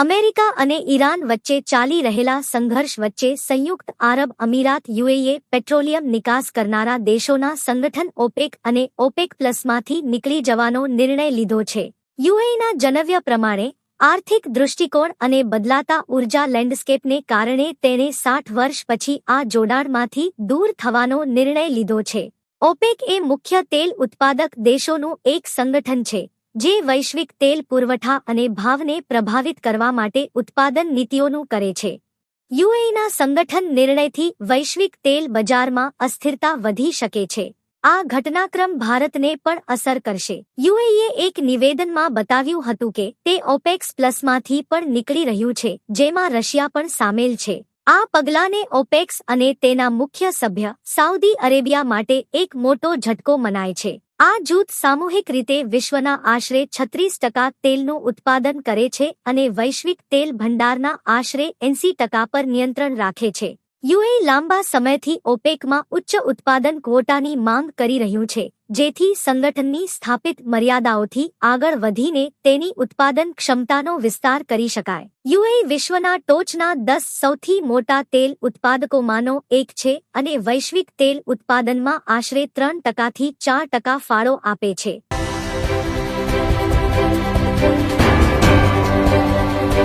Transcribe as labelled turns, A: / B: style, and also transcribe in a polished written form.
A: America અને Iran વચ્ચે ચાલી રહેલા સંઘર્ષ વચ્ચે સંયુક્ત આરબ અમીરાત યુએઈએ પેટ્રોલિયમ નિકાસ કરનારા દેશોના સંગઠન ઓપેક અને ઓપેક પ્લસમાંથી નીકળી જવાનો નિર્ણય લીધો છે. યુએઈના જણાવ્યા પ્રમાણે આર્થિક દૃષ્ટિકોણ અને બદલાતા ઉર્જા લેન્ડસ્કેપને કારણે તેણે 60 વર્ષ પછી આ જોડાણમાંથી દૂર થવાનો નિર્ણય લીધો છે. ઓપેક એ મુખ્ય તેલ ઉત્પાદક દેશોનું એક સંગઠન છે જે વૈશ્વિક તેલ પુરવઠા અને ભાવને પ્રભાવિત કરવા માટે ઉત્પાદન નીતિઓનું કરે છે. યુએઈના સંગઠન નિર્ણયથી વૈશ્વિક તેલ બજારમાં અસ્થિરતા વધી શકે છે. આ ઘટનાક્રમ ભારતને પણ અસર કરશે. યુએઈએ એક નિવેદનમાં બતાવ્યું હતું કે તે ઓપેક્સ પ્લસમાંથી પણ નીકળી રહ્યું છે, જેમાં રશિયા પણ સામેલ છે. આ પગલાને ઓપેક્સ અને તેના મુખ્ય સભ્ય સાઉદી અરેબિયા માટે એક મોટો ઝટકો મનાય છે. આ જૂથ સામૂહિક રીતે વિશ્વના આશરે 36% તેલનું ઉત્પાદન કરે છે અને વૈશ્વિક તેલ ભંડારના આશરે 80% પર નિયંત્રણ રાખે છે. યુએઈ લાંબા સમયથી ઓપેકમાં ઉચ્ચ ઉત્પાદન ક્વોટાની માંગ કરી રહ્યું છે, જેથી સંગઠનની સ્થાપિત મર્યાદાઓથી આગળ વધીને તેની ઉત્પાદન ક્ષમતાનો વિસ્તાર કરી શકાય. યુએઈ વિશ્વના ટોચના 10 સૌથી મોટા તેલ ઉત્પાદકોમાંનો એક છે અને વૈશ્વિક તેલ ઉત્પાદનમાં આશરે 3% થી 4% ફાળો આપે છે.